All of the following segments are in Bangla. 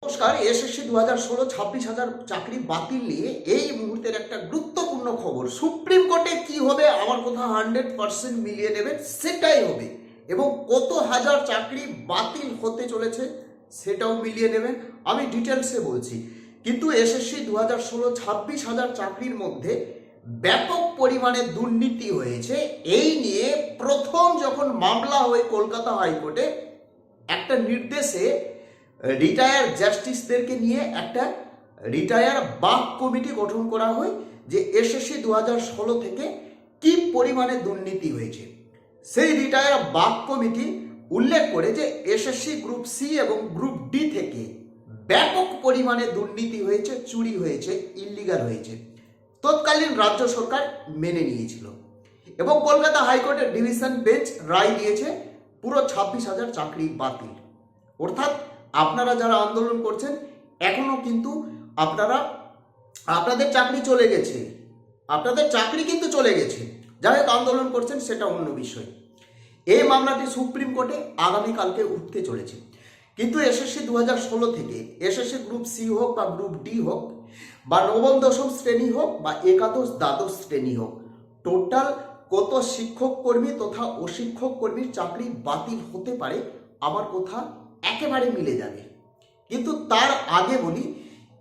নমস্কার। এসএসসি 2016 26,000 চাকরি বাতিল নিয়ে এই মুহূর্তের একটা গুরুত্বপূর্ণ খবর। সুপ্রিম কোর্টে কি হবে, আমার কথা 100% মিলিয়ে নেবেন, সেটাই হবে। এবং কত হাজার চাকরি বাতিল হতে চলেছে সেটাও মিলিয়ে নেবেন, আমি ডিটেলসে বলছি। কিন্তু এসএসসি 2016 26,000 চাকরির মধ্যে ব্যাপক পরিমাণে দুর্নীতি হয়েছে, এই নিয়ে প্রথম যখন মামলা হয় কলকাতা হাইকোর্টে, একটা নির্দেশে রিটায়ার জাস্টিসদেরকে নিয়ে একটা রিটায়ার বাক কমিটি গঠন করা হয় যে এসএসসি 2016 থেকে কি পরিমাণে দুর্নীতি হয়েছে। সেই রিটায়ার বাক কমিটি উল্লেখ করে যে এসএসসি গ্রুপ সি এবং গ্রুপ ডি থেকে ব্যাপক পরিমাণে দুর্নীতি হয়েছে, চুরি হয়েছে, ইল্লিগাল হয়েছে। তৎকালীন রাজ্য সরকার মেনে নিয়েছিল এবং কলকাতা হাইকোর্টের ডিভিশন বেঞ্চ রায় দিয়েছে পুরো 26,000 চাকরি বাতিল। অর্থাৎ আপনারা যারা আন্দোলন করছেন এখনো কিন্তু আপনাদের চাকরি চলে গেছে, আপনাদের চাকরি কিন্তু চলে গেছে। যারা আন্দোলন করছেন সেটা অন্য বিষয়। এই মামলাটি সুপ্রিম কোর্টে আগামীকালকে উঠতে চলেছে। কিন্তু এসএসসি 2016 থেকে এসএসসি গ্রুপ সি হোক বা গ্রুপ ডি হোক বা নবম দশম শ্রেণী হোক বা একাদশ দ্বাদশ শ্রেণী হোক, টোটাল কত শিক্ষক কর্মী তথা অশিক্ষক কর্মীর চাকরি বাতিল হতে পারে আমার কথা একেবারে মিলে যাবে। কিন্তু তার আগে বলি,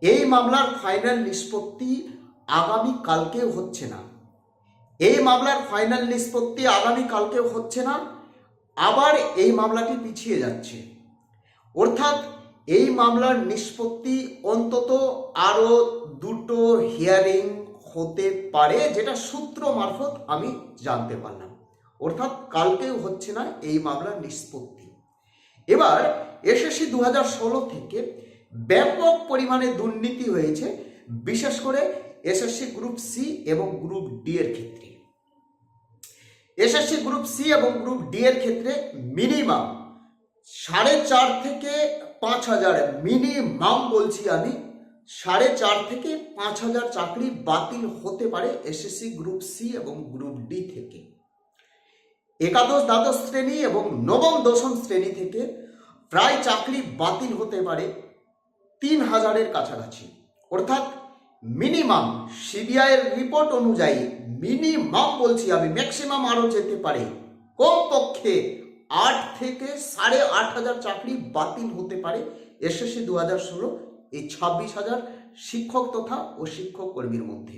এই মামলার ফাইনাল নিষ্পত্তি আগামীকালকেও হচ্ছে না। এই মামলার ফাইনাল নিষ্পত্তি আগামীকালকেও হচ্ছে না, আবার এই মামলাটি পিছিয়ে যাচ্ছে। অর্থাৎ এই মামলার নিষ্পত্তি অন্তত আরও দুটো হিয়ারিং হতে পারে, যেটা সূত্র মারফত আমি জানতে পারলাম। অর্থাৎ কালকেও হচ্ছে না এই মামলার নিষ্পত্তি। এবার এসএসসি 2016 থেকে ব্যাপক পরিমাণে দুর্নীতি হয়েছে, বিশেষ করে এসএসসি গ্রুপ সি এবং গ্রুপ ডি এর ক্ষেত্রে। এসএসসি গ্রুপ সি এবং গ্রুপ ডি এর ক্ষেত্রে মিনিমাম 4.5 থেকে 5,000, মিনিমাম বলছি আমি, 4.5 থেকে 5,000 চাকরি বাতিল হতে পারে এসএসসি গ্রুপ সি এবং গ্রুপ ডি থেকে। একাদশ দ্বাদশ শ্রেণী এবং নবম দশম শ্রেণী থেকে প্রায় চাকরি বাতিল হতে পারে 3,000-এর কাছাকাছি। অর্থাৎ মিনিমাম সিবিআইয়ের রিপোর্ট অনুযায়ী মিনিমাম বলছি আমি, ম্যাক্সিমাম আরও যেতে পারে, কমপক্ষে 8 থেকে 8,500 চাকরি বাতিল হতে পারে এসএসসি 2016 এই 26,000 শিক্ষক তথা অশিক্ষক কর্মীর মধ্যে।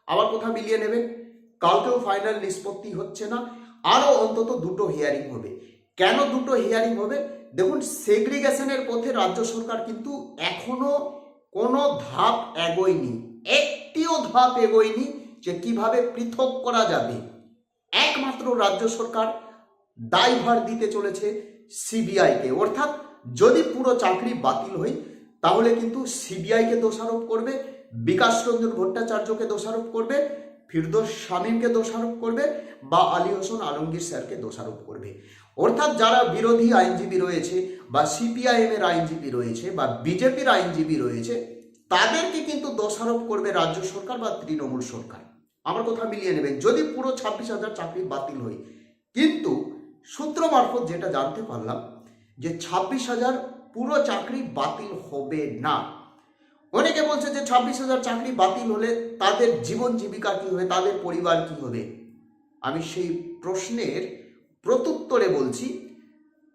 আবার কথা মিলিয়ে নেবেন, কালকেও ফাইনাল নিষ্পত্তি হচ্ছে না, আরও অন্তত দুটো হিয়ারিং হবে। কেন দুটো হিয়ারিং হবে? দেখুন, সেগ্রিগেশনের পথে রাজ্য সরকার কিন্তু এখনো কোনো ধাপ এগোয়নি, একটিও ধাপ এগোয়নি যে কিভাবে পৃথক করা যাবে। একমাত্র রাজ্য সরকার দায়ভার দিতে চলেছে সিবিআইকে। অর্থাৎ যদি পুরো চাকরি বাতিল হয় তাহলে কিন্তু সিবিআইকে দোষারোপ করবে, বিকাশ রঞ্জন ভট্টাচার্যকে দোষারোপ করবে, ফিরদৌস শামীমকে দোষারোপ করবে বা আলী হোসেন আলমগীর স্যারকে দোষারোপ করবে। অর্থাৎ যারা বিরোধী আইনজীবী রয়েছে বা সিপিআইএম এর আইনজীবী রয়েছে বা বিজেপির আইনজীবী রয়েছে, তাদেরকে কিন্তু দোষারোপ করবে রাজ্য সরকার বা তৃণমূল সরকার। আমার কথা মিলিয়ে নেবেন যদি পুরো 26,000 চাকরি বাতিল হয়। কিন্তু সূত্র মারফত যেটা জানতে পারলাম যে 26,000 পুরো চাকরি বাতিল হবে না। অনেকে বলছে যে 26,000 চাকরি বাতিল হলে তাদের জীবন জীবিকা কি হবে, তাদের পরিবার কি হবে। আমি সেই প্রশ্নের প্রত্যুত্তরে বলছি,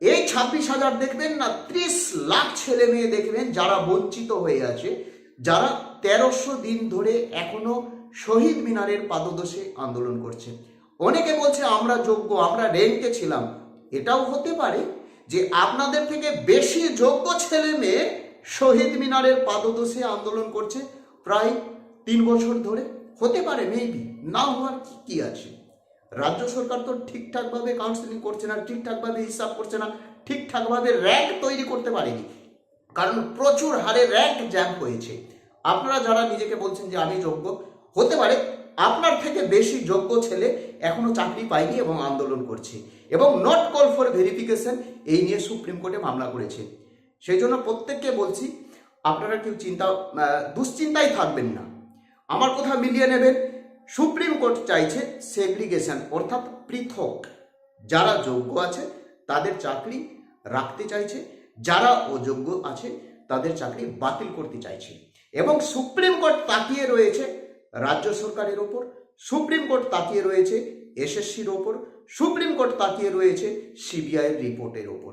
এই 26,000 দেখবেন না, 30 লাখ ছেলে মেয়ে দেখবেন যারা বঞ্চিত হয়ে আছে, যারা 1300 দিন ধরে এখনো শহীদ মিনারের পাদদেশে আন্দোলন করছে। অনেকে বলছে আমরা যোগ্য, আমরা র্যাঙ্কে ছিলাম। এটাও হতে পারে যে আপনাদের থেকে বেশি যোগ্য ছেলে মেয়ে শহীদ মিনারের পাদদেশে আন্দোলন করছে প্রায় 3 বছর ধরে। হতে পারে, মেবি, না হওয়ার কি আছে। রাজ্য সরকার তো ঠিকঠাকভাবে কাউন্সিলিং করছে না, ঠিকঠাকভাবে হিসাব করছে না, ঠিকঠাকভাবে র্যাঙ্ক তৈরি করতে পারেনি, কারণ প্রচুর হারে র্যাঙ্ক জ্যাম্প হয়েছে। আপনারা যারা নিজেকে বলছেন যে আমি যোগ্য, হতে পারে আপনার থেকে বেশি যোগ্য ছেলে এখনো চাকরি পায়নি এবং আন্দোলন করছে এবং নট কল ফর ভেরিফিকেশন এই নিয়ে সুপ্রিম কোর্টে মামলা করেছে। সেই জন্য প্রত্যেককে বলছি, আপনারা কেউ দুশ্চিন্তায় থাকবেন না, আমার কথা মিলিয়ে নেবেন। সুপ্রিম কোর্ট চাইছে সেগ্রিগেশন, অর্থাৎ পৃথক। যারা যোগ্য আছে তাদের চাকরি রাখতে চাইছে, যারা অযোগ্য আছে তাদের চাকরি বাতিল করতে চাইছে। এবং সুপ্রিম কোর্ট তাকিয়ে রয়েছে রাজ্য সরকারের ওপর, সুপ্রিম কোর্ট তাকিয়ে রয়েছে এসএসসির ওপর, সুপ্রিম কোর্ট তাকিয়ে রয়েছে সিবিআইয়ের রিপোর্টের ওপর।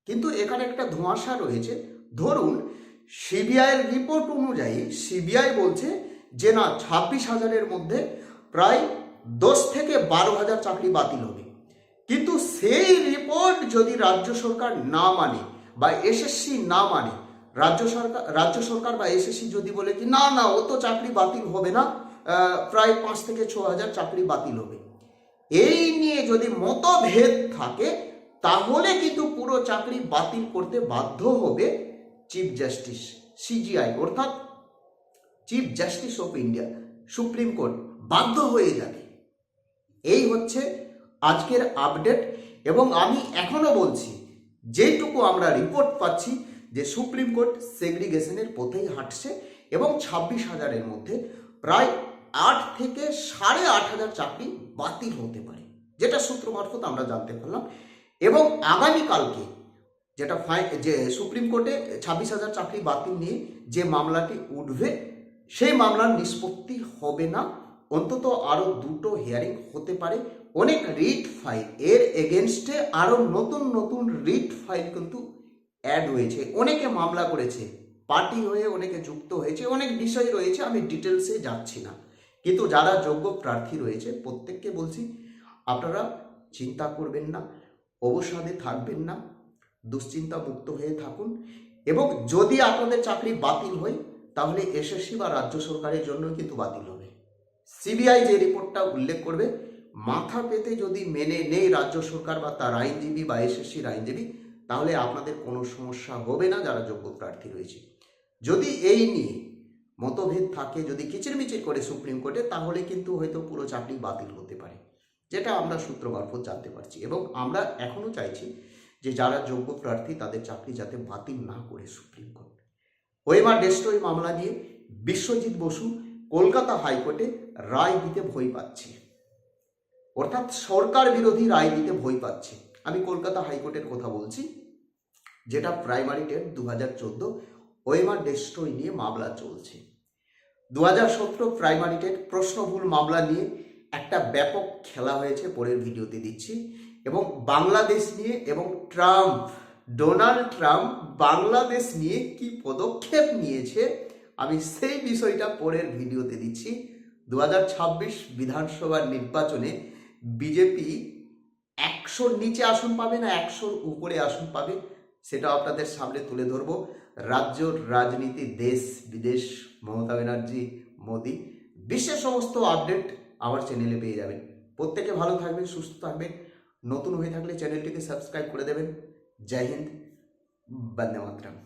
কিন্তু এখানে একটা ধোঁয়াশা রয়েছে। ধরুন সিবিআইয়ের রিপোর্ট অনুযায়ী সিবিআই বলছে যে না 26,000-এর মধ্যে প্রায় 10 থেকে 12,000 চাকরি বাতিল হবে। কিন্তু সেই রিপোর্ট যদি রাজ্য সরকার না মানে বা এসএসসি না মানে, রাজ্য সরকার বা এসএসসি যদি বলে কি না না অত চাকরি বাতিল হবে না, প্রায় 5 থেকে 6,000 চাকরি বাতিল হবে, এই নিয়ে যদি মতভেদ থাকে তাহলে কিন্তু পুরো চাকরি বাতিল করতে বাধ্য হবে চিফ জাস্টিস, সিজিআই অর্থাৎ chief justice of India, supreme court বাধ্য হয়ে যাবে। এই হচ্ছে আজকের আপডেট। এবং আমি এখনো বলছি, যেটুকু আমরা রিপোর্ট পাচ্ছি যে সুপ্রিম কোর্ট সেগ্রিগেশনের পথেই হাঁটছে এবং 26,000-এর মধ্যে প্রায় 8 থেকে 8,500 চাকরি বাতিল হতে পারে, যেটা সূত্র মারফত আমরা জানতে পারলাম। এবং আগামীকালকে যে সুপ্রিম কোর্টে 26,000 চাকরি বাতিল নিয়ে যে মামলাটি উঠবে, সেই মামলার নিষ্পত্তি হবে না, অন্তত আরও 2টো হিয়ারিং হতে পারে। অনেক রিট ফাইল এর এগেনস্টে আরও নতুন নতুন রিট ফাইল কিন্তু অ্যাড হয়েছে, অনেকে মামলা করেছে, পার্টি হয়ে অনেকে যুক্ত হয়েছে, অনেক বিষয় রয়েছে, আমি ডিটেলসে যাচ্ছি না। কিন্তু যারা যোগ্য প্রার্থী রয়েছে প্রত্যেককে বলছি আপনারা চিন্তা করবেন না, অবসাদে থাকবেন না, দুশ্চিন্তা মুক্ত হয়ে থাকুন। এবং যদি আপনাদের চাকরি বাতিল হয় তাহলে এসএসসি বা রাজ্য সরকারের জন্য কিন্তু বাতিল হবে। সিবিআই যে রিপোর্টটা উল্লেখ করবে মাথা পেতে যদি মেনে নেই রাজ্য সরকার বা তার আইনজীবী বা এসএসসির আইনজীবী, তাহলে আপনাদের কোনো সমস্যা হবে না যারা যোগ্য প্রার্থী রয়েছে। যদি এই নিয়ে মতভেদ থাকে, যদি কিচিরমিচির করে সুপ্রিম কোর্টে, তাহলে কিন্তু হয়তো পুরো চাকরি বাতিল হতে পারে, যেটা আমরা সূত্র মারফত জানতে পারছি। এবং আমরা এখনও চাইছি যে যারা যোগ্য প্রার্থী তাদের চাকরি যাতে বাতিল না করে সুপ্রিম কোর্ট। ওএমআর ডেস্ট্রয় মামলা নিয়ে বিশ্বজিৎ বসু কলকাতা হাইকোর্টে রায় দিতে ভয় পাচ্ছে, অর্থাৎ সরকার বিরোধী রায় দিতে ভয় পাচ্ছে। আমি কলকাতা হাইকোর্টের কথা বলছি, যেটা প্রাইমারি টেট 2014 ওএমআর ডেস্ট্রয় নিয়ে মামলা চলছে। 2017 প্রাইমারি টেট প্রশ্নভুল মামলা নিয়ে একটা ব্যাপক খেলা হয়েছে, পরের ভিডিওতে দিচ্ছি। এবং বাংলাদেশ নিয়ে এবং ডোনাল্ড ট্রাম্প বাংলাদেশ নিয়ে কি পদক্ষেপ নিয়েছে আমি সেই বিষয়টা পরের ভিডিওতে দিচ্ছি। 2026 বিধানসভার নির্বাচনে বিজেপি 100-র নিচে আসন পাবে না 100-র উপরে আসন পাবে, সেটা আপনাদের সামনে তুলে ধরবো। রাজ্যর রাজনীতি, দেশ বিদেশ, মমতা ব্যানার্জি, মোদি, বিশ্বের সমস্ত আপডেট আমার চ্যানেলে পেয়ে যাবেন। প্রত্যেকে ভালো থাকবেন, সুস্থ থাকবেন। নতুন হয়ে থাকলে চ্যানেলটিকে সাবস্ক্রাইব করে দেবেন। জয় হিন্দ, বন্দে মাতরম।